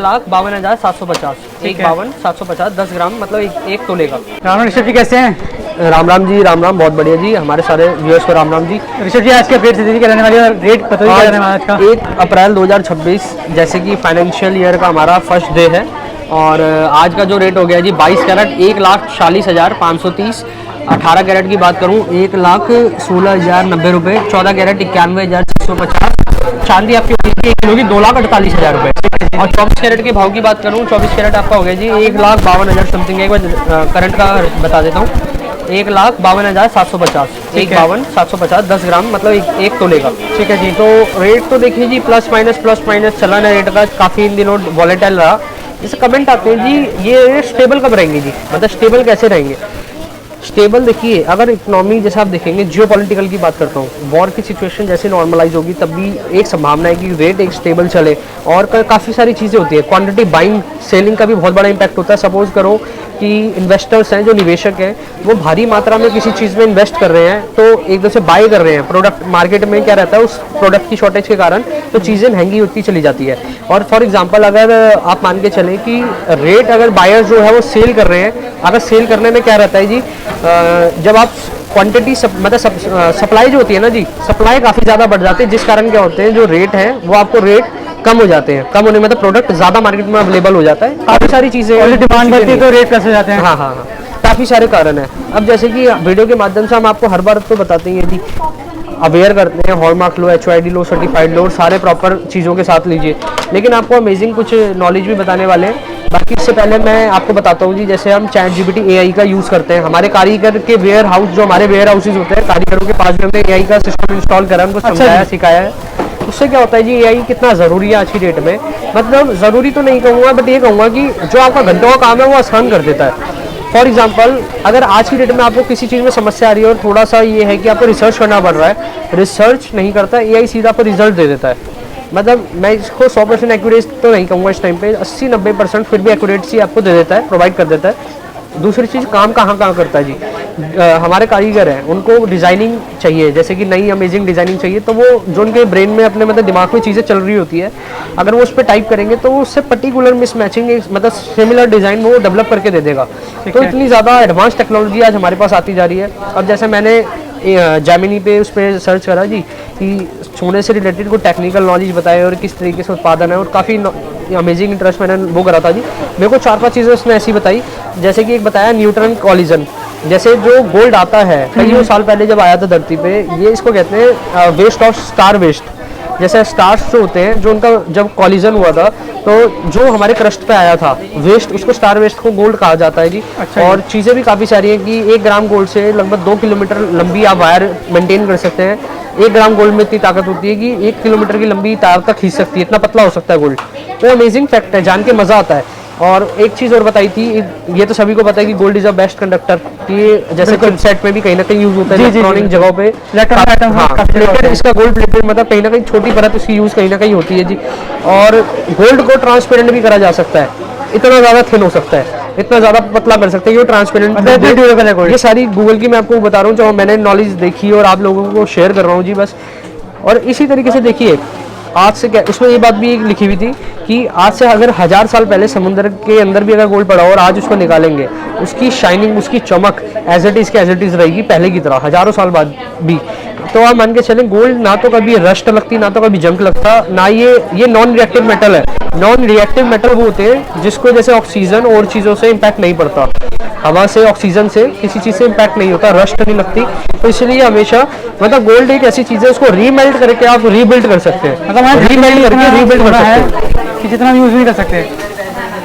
1,52,750 1,52,750 10 ग्राम मतलब एक तोले का। राम ऋषभ जी कैसे हैं? राम राम जी, राम राम, बहुत बढ़िया जी। हमारे सारे व्यूअर्स को राम राम जी। ऋषभ जी आज के अपडेट से क्या रहने वाली है और रेट पता ही क्या रहने वाला है आज का? 1 अप्रैल 2026 जैसे कि फाइनेंशियल ईयर का हमारा फर्स्ट डे है और आज का जो रेट हो गया जी 22 कैरेट 1,40,530। 18 कैरेट की बात करूँ 1,16,090 रुपये। 14 कैरेट 91,650। चांदी आपकी होगी 1 किलो की 2,48,000 रुपये। और 24 कैरेट के भाव की बात करूँ 24 कैरेट आपका हो गया जी 1,52,000 समथिंग। एक बार करंट का बता देता हूँ 1,52,750 1,52,750 10 ग्राम मतलब एक तोले का। ठीक है जी। तो रेट तो देखिए जी प्लस माइनस चला है रेट का, काफ़ी इन दिनों वॉलेटाइल रहा। जैसे कमेंट आते हैं जी ये स्टेबल कब रहेंगे जी, मतलब स्टेबल कैसे रहेंगे। स्टेबल देखिए अगर इकोनॉमी जैसे आप देखेंगे जियोपॉलिटिकल की बात करता हूँ, वॉर की सिचुएशन जैसे नॉर्मलाइज होगी तब भी एक संभावना है कि रेट एक स्टेबल चले। और काफ़ी सारी चीज़ें होती है, क्वांटिटी बाइंग सेलिंग का भी बहुत बड़ा इंपैक्ट होता है। सपोज करो कि इन्वेस्टर्स हैं जो निवेशक हैं वो भारी मात्रा में किसी चीज़ में इन्वेस्ट कर रहे हैं तो एक दूसरे बाय कर रहे हैं प्रोडक्ट, मार्केट में क्या रहता है उस प्रोडक्ट की शॉर्टेज के कारण तो चीज़ें महंगी होती चली जाती है। और फॉर एग्जांपल अगर आप मान के चलें कि रेट अगर बायर्स जो है वो सेल कर रहे हैं, अगर सेल करने में क्या रहता है जी जब आप क्वांटिटी मतलब सप्लाई जो होती है ना जी, सप्लाई काफ़ी ज़्यादा बढ़ जाती है जिस कारण क्या होते हैं जो रेट है वो आपको रेट कम हो जाते हैं। कम होने में मतलब प्रोडक्ट ज़्यादा मार्केट में अवेलेबल हो जाता है, काफ़ी सारी चीज़ें डिमांड बढ़ती है तो रेट कैसे जाते हैं। हाँ, काफ़ी सारे कारण हैं। अब जैसे कि वीडियो के माध्यम से हम आपको हर बार तो बताते हैं जी, अवेयर करते हैं हॉलमार्क लो, HYD लो, सर्टिफाइड लो, सारे प्रॉपर चीज़ों के साथ लीजिए। लेकिन आपको अमेजिंग कुछ नॉलेज भी बताने वाले हैं। बाकी इससे पहले मैं आपको बताता हूँ जी, जैसे हम ChatGPT AI का यूज़ करते हैं हमारे कारीगर के वेयर हाउस, जो हमारे वेयर हाउसेज होते हैं कारीगरों के पास भी हमने AI का सिस्टम इंस्टॉल करा, उनको समझाया सिखाया है। उससे क्या होता है जी AI कितना ज़रूरी है आज की डेट में, मतलब ज़रूरी तो नहीं कहूँगा बट ये कहूँगा कि जो आपका घंटों का काम है वो आसान कर देता है। फॉर एग्जाम्पल अगर आज की डेट में आपको किसी चीज़ में समस्या आ रही है और थोड़ा सा ये है कि आपको रिसर्च करना पड़ रहा है, रिसर्च नहीं करता AI सीधा आपको रिजल्ट दे देता है। मतलब मैं इसको 100% एक्यूरेट तो नहीं कहूँगा इस टाइम पे, 80-90% फिर भी एक्यूरेसी आपको दे देता है, प्रोवाइड कर देता है। दूसरी चीज़ काम कहाँ करता है जी, हमारे कारीगर हैं उनको डिज़ाइनिंग चाहिए, जैसे कि नई अमेजिंग डिज़ाइनिंग चाहिए तो वो जो उनके ब्रेन में अपने मतलब दिमाग में चीज़ें चल रही होती है अगर वो उस पर टाइप करेंगे तो उससे पर्टिकुलर मिसमैचिंग मतलब सिमिलर डिज़ाइन वो डेवलप करके दे देगा। तो इतनी ज़्यादा एडवांस टेक्नोलॉजी आज हमारे पास आती जा रही है। अब जैसे मैंने जेमिनी पे उस पर सर्च करा जी कि सोने से रिलेटेड को टेक्निकल नॉलेज बताए और किस तरीके से उत्पादन है, और काफ़ी अमेजिंग इंटरेस्ट मैंने वो करा था जी। मेरे को 4-5 चीज़ें उसने ऐसी बताई, जैसे कि एक बताया न्यूट्रॉन कॉलिजन, जैसे जो गोल्ड आता है कई साल पहले जब आया था धरती पे, ये इसको कहते हैं वेस्ट ऑफ स्टार वेस्ट। जैसे स्टार्स जो होते हैं जो उनका जब कॉलिजन हुआ था तो जो हमारे क्रस्ट पे आया था वेस्ट, उसको स्टार वेस्ट को गोल्ड कहा जाता है जी। अच्छा। और चीज़ें भी काफ़ी सारी हैं कि 1 ग्राम गोल्ड से लगभग 2 किलोमीटर लंबी आप वायर मेंटेन कर सकते हैं। 1 ग्राम गोल्ड में इतनी ताकत होती है कि 1 किलोमीटर की लंबी तार तक खींच सकती है, इतना पतला हो सकता है गोल्ड। वो अमेजिंग फैक्ट है, जान के मज़ा आता है। और एक चीज़ और बताई थी, ये तो सभी को पता है कि gold is a best conductor, ये जैसे चिपसेट में भी कहीं ना कहीं यूज होता है इलेक्ट्रॉनिक जगहों पे। इसका गोल्ड प्लेटेड मतलब कहीं ना कहीं छोटी परत इसकी यूज कहीं ना कहीं होती है जी। और गोल्ड को ट्रांसपेरेंट भी करा जा सकता है, इतना ज़्यादा थिन हो सकता है, इतना ज़्यादा पतला कर सकते हैं, ये ट्रांसपेरेंट। ये सारी गूगल की मैं आपको बता रहा हूँ जो मैंने नॉलेज देखी और आप लोगों को शेयर कर रहा हूँ जी बस। और इसी तरीके से देखिए आज से क्या, उसमें ये बात भी लिखी हुई थी कि आज से अगर 1000 साल पहले समुद्र के अंदर भी अगर गोल्ड पड़ा हो और आज उसको निकालेंगे, उसकी शाइनिंग उसकी चमक एज इट इज़ रहेगी पहले की तरह हज़ारों साल बाद भी। तो आप मान के चलें गोल्ड ना तो कभी रस्ट लगती ना तो कभी जंग लगता ना, ये नॉन रिएक्टिव मेटल है। नॉन रिएक्टिव मेटल वो होते हैं जिसको जैसे ऑक्सीजन और चीज़ों से इम्पैक्ट नहीं पड़ता, हवा से ऑक्सीजन से किसी चीज़ से इम्पैक्ट नहीं होता, रस्ट नहीं लगती। तो इसलिए हमेशा मतलब गोल्ड एक ऐसी चीज़ है उसको रीमेल्ट करके आप रीबिल्ड कर सकते हैं, मतलब रीमेल्ट करके रीबिल्ड कर सकते हैं कि जितना यूज़ नहीं कर सकते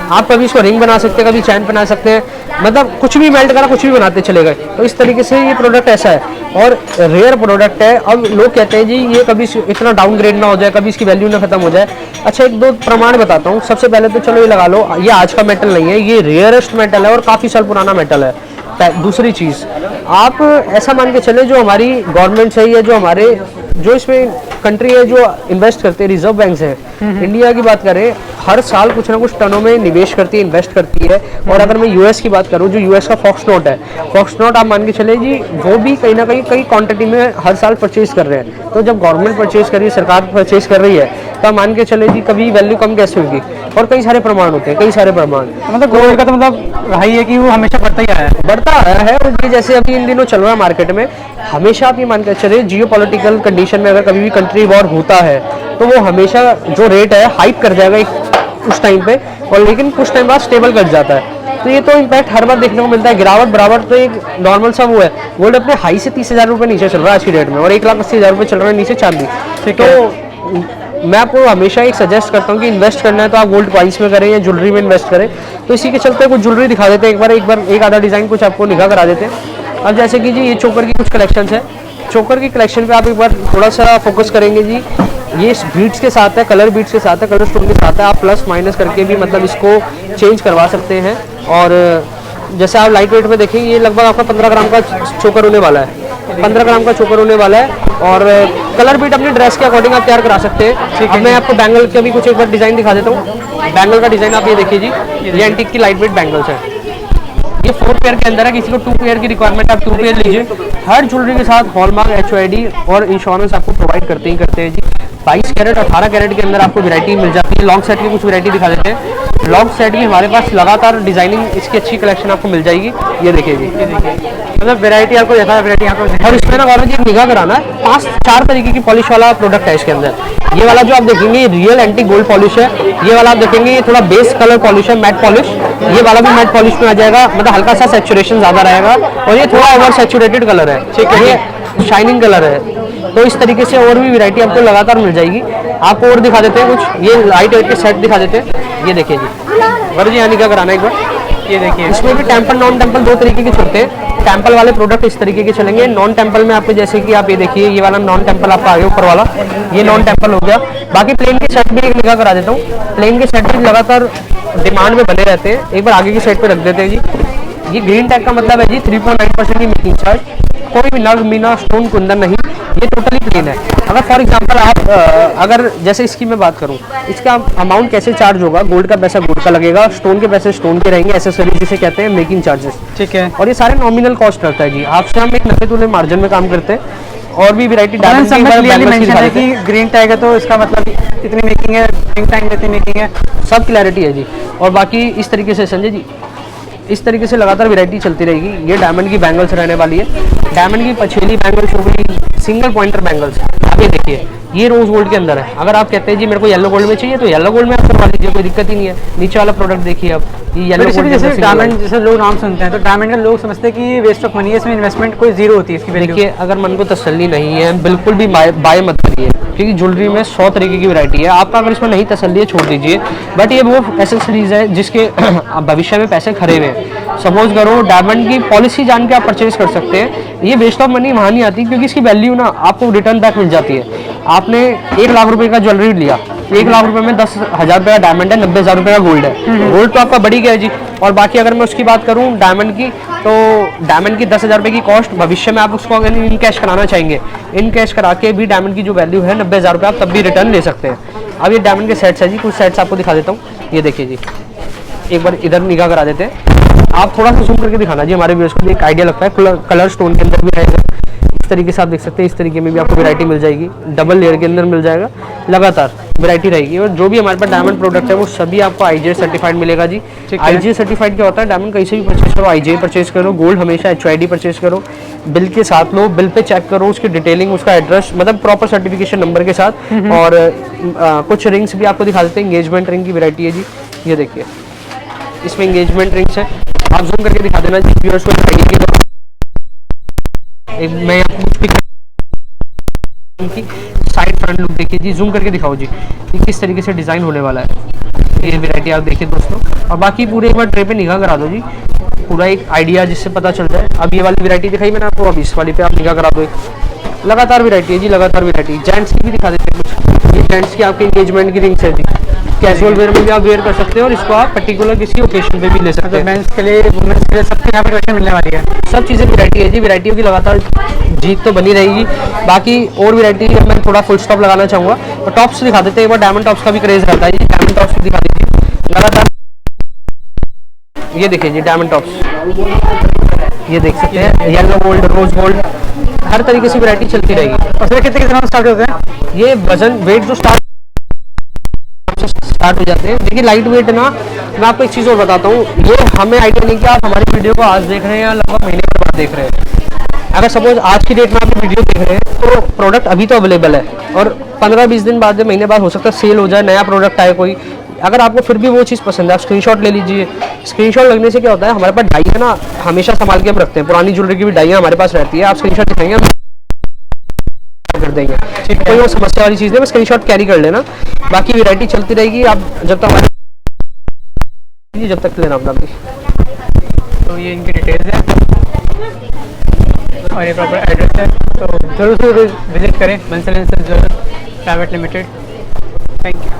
आप, कभी इसको रिंग बना सकते हैं, कभी चैन बना सकते हैं, मतलब कुछ भी मेल्ट करा कुछ भी बनाते चले गए। तो इस तरीके से ये प्रोडक्ट ऐसा है और रेयर प्रोडक्ट है। अब लोग कहते हैं जी ये कभी इतना डाउनग्रेड ना हो जाए, कभी इसकी वैल्यू ना खत्म हो जाए। अच्छा 1-2 प्रमाण बताता हूँ। सबसे पहले तो चलो ये लगा लो, ये आज का मेटल नहीं है, ये रेयरेस्ट मेटल है और काफ़ी साल पुराना मेटल है। दूसरी चीज़ आप ऐसा मान के चले जो हमारी गवर्नमेंट है या जो हमारे जो इसमें कंट्री है जो इन्वेस्ट करते हैं, रिजर्व बैंक है, इंडिया की बात करें हर साल कुछ ना कुछ टनों में निवेश करती है, इन्वेस्ट करती है। और अगर मैं यूएस की बात करूं, जो यूएस का फॉक्सनोट है, फॉक्सनोट आप मान के चले जी वो भी कहीं ना कहीं कई क्वांटिटी में हर साल परचेज कर रहे हैं। तो जब गवर्नमेंट परचेज कर रही है, सरकार परचेज कर रही है, तो मान के चले जी कभी वैल्यू कम कैसे होगी, और कई सारे प्रमाण होते हैं, कई सारे प्रमाण। मतलब गोल्ड का तो मतलब रहा ही है कि वो हमेशा बढ़ता ही आया है। बढ़ता आया है, और ये जैसे अभी इन दिनों चल रहा है मार्केट में, हमेशा आप ये मान के चले जियो पॉलिटिकल कंडीशन में अगर कभी भी कंट्री वॉर होता है तो वो हमेशा जो रेट है हाइप कर जाएगा उस टाइम पे, और लेकिन कुछ टाइम बाद स्टेबल कर जाता है। तो ये तो इम्पैक्ट हर बार देखने को मिलता है, गिरावट बराबर तो एक नॉर्मल सा वो है। गोल्ड अपने हाई से 30,000 रुपये नीचे चल रहा है आज की डेट में, और 1,80,000 रुपये चल रहा है नीचे चांदी। तो मैं आपको हमेशा एक सजेस्ट करता हूँ कि इन्वेस्ट करना है तो आप गोल्ड प्राइस में करें या ज्वेलरी में इन्वेस्ट करें। तो इसी के चलते कुछ ज्वेलरी दिखा देते हैं, एक आधा डिज़ाइन कुछ आपको निगाह करा देते हैं। अब जैसे कि जी ये चोकर की कुछ कलेक्शंस है, चोकर की कलेक्शन पे आप एक बार थोड़ा सा फोकस करेंगे जी। ये बीट्स के साथ है, कलर बीट्स के साथ है, कलर स्टोन के साथ है, आप प्लस माइनस करके भी मतलब इसको चेंज करवा सकते हैं। और जैसे आप लाइट वेट में देखेंगे ये लगभग आपका 15 ग्राम का चोकर होने वाला है, 15 ग्राम का चोकर होने वाला है। और कलर बीट अपनी ड्रेस के अकॉर्डिंग आप तैयार करा सकते हैं। अब मैं आपको बैंगल का भी कुछ एक बार डिज़ाइन दिखा देता हूँ। बैंगल का डिज़ाइन आप ये देखिए जी, ये एंटीक की लाइट वेट बैंगल्स है। ये 4 पेयर के अंदर है, किसी को 2 पेयर की रिक्वायरमेंट आप 2 पेयर लीजिए। हर ज्वेलरी के साथ हॉलमार्क, HOID और इंश्योरेंस आपको प्रोवाइड करते हैं जी। 22 कैरेट 18 कैरेट के अंदर आपको वैरायटी मिल जाती है। लॉन्ग सेट की कुछ वैरायटी दिखा देते हैं। लॉन्ग सेट की हमारे पास लगातार डिजाइनिंग इसकी अच्छी कलेक्शन आपको मिल जाएगी। ये देखिए जी, मतलब वैरायटी आपको देखा, वैरायटी यहाँ पर। और इसमें ना वाला जी निगाह कराना है, 4 तरीके की पॉलिश वाला प्रोडक्ट है इसके अंदर। ये वाला जो आप देखेंगे ये रियल एंटीक गोल्ड पॉलिश है। ये वाला आप देखेंगे ये थोड़ा बेस कलर पॉलिश है, मैट पॉलिश। ये वाला भी मैट पॉलिश में आ जाएगा, मतलब हल्का सा सैचुरेशन ज्यादा रहेगा, और ये थोड़ा ओवर सैचुरेटेड कलर है, ठीक है, ये शाइनिंग कलर है। तो इस तरीके से और भी वैरायटी आपको लगातार मिल जाएगी। आपको और दिखा देते हैं कुछ, ये लाइट वेट के सेट दिखा देते हैं। ये देखिए जी, वर जी यहाँ निगाह कराना एक बार। ये देखिए, इसमें भी टेम्पल नॉन टेम्पल 2 तरीके के चलते हैं। टेम्पल वाले प्रोडक्ट इस तरीके के चलेंगे। नॉन टेम्पल में आपको जैसे कि आप ये देखिए, ये वाला नॉन टेम्पल आपका आगे ऊपर वाला, ये नॉन टेम्पल हो गया। बाकी प्लेन के सेट भी एक निगाह करा देता हूँ। प्लेन के सेट भी लगातार डिमांड में बने रहते हैं। एक बार आगे की साइड पे रख देते हैं जी। ये ग्रीन टैग का मतलब है जी 3.9% की मेकिंग चार्ज, कोई भी नग मीना स्टोन कुंदन नहीं, ये टोटली प्लेन है। अगर फॉर एग्जांपल आप अगर जैसे इसकी मैं बात करूं, इसका अमाउंट कैसे चार्ज होगा, गोल्ड का पैसा गोल्ड का लगेगा, स्टोन के पैसे स्टोन के रहेंगे, एसेसरीज जिसे कहते हैं मेकिंग चार्जेस, ठीक है। और ये सारे नॉमिनल कॉस्ट रहता है जी। आपसे हम एक 90 मार्जिन में काम करते हैं। और भी वैरायटी डायमंड है कि ग्रीन टैग है तो इसका मतलब इतनी मेकिंग है, ग्रीन टैग इतनी मेकिंग है, सब क्लैरिटी है जी। और बाकी इस तरीके से संजय जी, इस तरीके से लगातार वैरायटी चलती रहेगी। ये डायमंड की बैंगल्स रहने वाली है, डायमंड की पछेली बैंगल्स हो गई, सिंगल पॉइंटर बैंगल्स। आप ये देखिए, ये रोज गोल्ड के अंदर है। अगर आप कहते हैं जी मेरे को येलो गोल्ड में चाहिए तो येलो गोल्ड में आप करवा लीजिए, कोई दिक्कत ही नहीं है। नीचे वाला प्रोडक्ट देखिए आप, ये येलो गोल्ड जैसे डायमंड, जैसे लोग नाम सुनते हैं तो डायमंड का लोग समझते हैं कि वेस्ट ऑफ मनी है, इसमें इन्वेस्टमेंट कोई जीरो होती है इसकी वैल्यू। देखिए, अगर मन को तसल्ली नहीं है बिल्कुल भी बाय मत करिए, क्योंकि ज्वेलरी में 100 तरीके की वैरायटी है। आपका अगर इसमें नहीं तसल्ली है छोड़ दीजिए। बट ये वो एसेसरीज है जिसके भविष्य में पैसे खड़े हुए हैं। सपोज करो डायमंड की पॉलिसी जान के आप परचेज कर सकते हैं। ये वेस्ट ऑफ मनी वहाँ नहीं आती, क्योंकि इसकी वैल्यू ना आपको रिटर्न बैक मिल जाती है। आपने 1 लाख रुपए का ज्वेलरी लिया, 1 लाख रुपए में 10,000 रुपये का डायमंड है, 90,000 रुपये का गोल्ड है। गोल्ड तो आपका बढ़ी गया है जी। और बाकी अगर मैं उसकी बात करूं डायमंड की, तो डायमंड की 10,000 रुपये की कॉस्ट, भविष्य में आप उसको अगर इन कैश कराना चाहेंगे, इन कैश करा के भी डायमंड की जो वैल्यू है 90,000 रुपये, आप तब भी रिटर्न ले सकते हैं। अब ये डायमंड के सेट्स है जी, कुछ सेट्स आपको दिखा देता हूँ। ये देखिए जी, एक बार इधर निगाह करा देते हैं। आप थोड़ा सा जूम करके दिखाना जी, हमारे व्यूअर्स को भी एक आइडिया लगता है। कलर स्टोन के अंदर भी रहेगा, इस तरीके से आप देख सकते हैं। इस तरीके में भी आपको वैरायटी मिल जाएगी, डबल लेयर के अंदर मिल जाएगा, लगातार वैरायटी रहेगी। और जो भी हमारे पास डायमंड प्रोडक्ट है वो सभी आपको IGI सर्टिफाइड मिलेगा जी। IGI सर्टिफाइड क्या होता है, डायमंड कहीं से भी परचेज करो, IGI परचेज करो। गोल्ड हमेशा HOID परचेज करो, बिल के साथ लो, बिल पे चेक करो उसकी डिटेलिंग, उसका एड्रेस, मतलब प्रॉपर सर्टिफिकेशन नंबर के साथ। और कुछ रिंग्स भी आपको दिखा देते हैं। एंगेजमेंट रिंग की वैरायटी है जी, ये देखिए, इसमें एंगेजमेंट रिंग्स है। आप जूम करके दिखा देना जी व्यूअर्स को आइडिया के द्वारा। मैं आपको उनकी साइड फ्रंट लुक देखिए जी, जूम करके दिखाओ जी कि किस तरीके से डिज़ाइन होने वाला है। ये वैरायटी आप देखिए दोस्तों। और बाकी पूरे एक बार ट्रे पे निगाह करा दो जी, पूरा एक आइडिया जिससे पता चल जाए। अब ये वाली वैरायटी दिखाई मैंने आपको, अब इस वाली पे आप निगाह करा दो। एक लगातार वैरायटी है जी, लगातार वैरायटी। जेंट्स की भी दिखा देते हैं कुछ। ये जेंट्स की आपके एंगेजमेंट की रिंग्स है जी, कैजुअल वेयर में भी आप वेयर कर सकते हैं, और इसको आप पर्टिकुलर किसी ओकेशन पे भी ले सकते हैं। मेंस के लिए, वुमेन्स के लिए, सबके यहाँ पे कलेक्शन मिलने वाली है। सब चीज़ें वैरायटी है जी, वैरायटियों की लगातार जीत तो बनी रहेगी। बाकी और वैरायटी मैं थोड़ा फुल स्टॉप लगाना चाहूँगा। और टॉप्स दिखा देते हैं एक बार, डायमंड टॉप्स का भी क्रेज रहता है जी। डायमंड टॉप्स दिखा दीजिए लगातार। ये देखिए जी डायमंड टॉप्स, ये देख सकते हैं, येलो गोल्ड, रोज गोल्ड, हर तरीके से वैरायटी चलती रहेगी। और फिर कितने स्टार्ट होते हैं? ये वजन वेट जो स्टार्ट स्टार्ट हो जाते हैं। देखिए लाइट वेट ना, मैं आपको एक चीज़ और बताता हूँ, ये हमें आइडिया नहीं कि आप हमारी वीडियो को आज देख रहे हैं या लगभग महीने के बाद देख रहे हैं। अगर सपोज आज की डेट में आप वीडियो देख रहे हैं तो प्रोडक्ट अभी तो अवेलेबल है, और 15-20 दिन बाद या महीने बाद हो सकता है सेल हो जाए, नया प्रोडक्ट आए कोई। अगर आपको फिर भी वो चीज़ पसंद है, आप स्क्रीनशॉट ले लीजिए। स्क्रीनशॉट लगने से क्या होता है, हमारे पास डाई है ना, हमेशा संभाल के हम रखते हैं, पुरानी ज्वेलरी की भी डाइयाँ हमारे पास रहती है। आप स्क्रीनशॉट दिखाएंगे हम कर देंगे, कोई वो समस्या वाली चीज़ नहीं, बस स्क्रीनशॉट कैरी कर लेना। बाकी वैरायटी चलती रहेगी, आप जब तक हमारी जब तक लेना अपना भी। तो ये इनकी डिटेल्स है और ये प्रॉपर एड्रेस है, तो जरूर से विजिट करें Bansal and sons jewellers private limited. Thank you.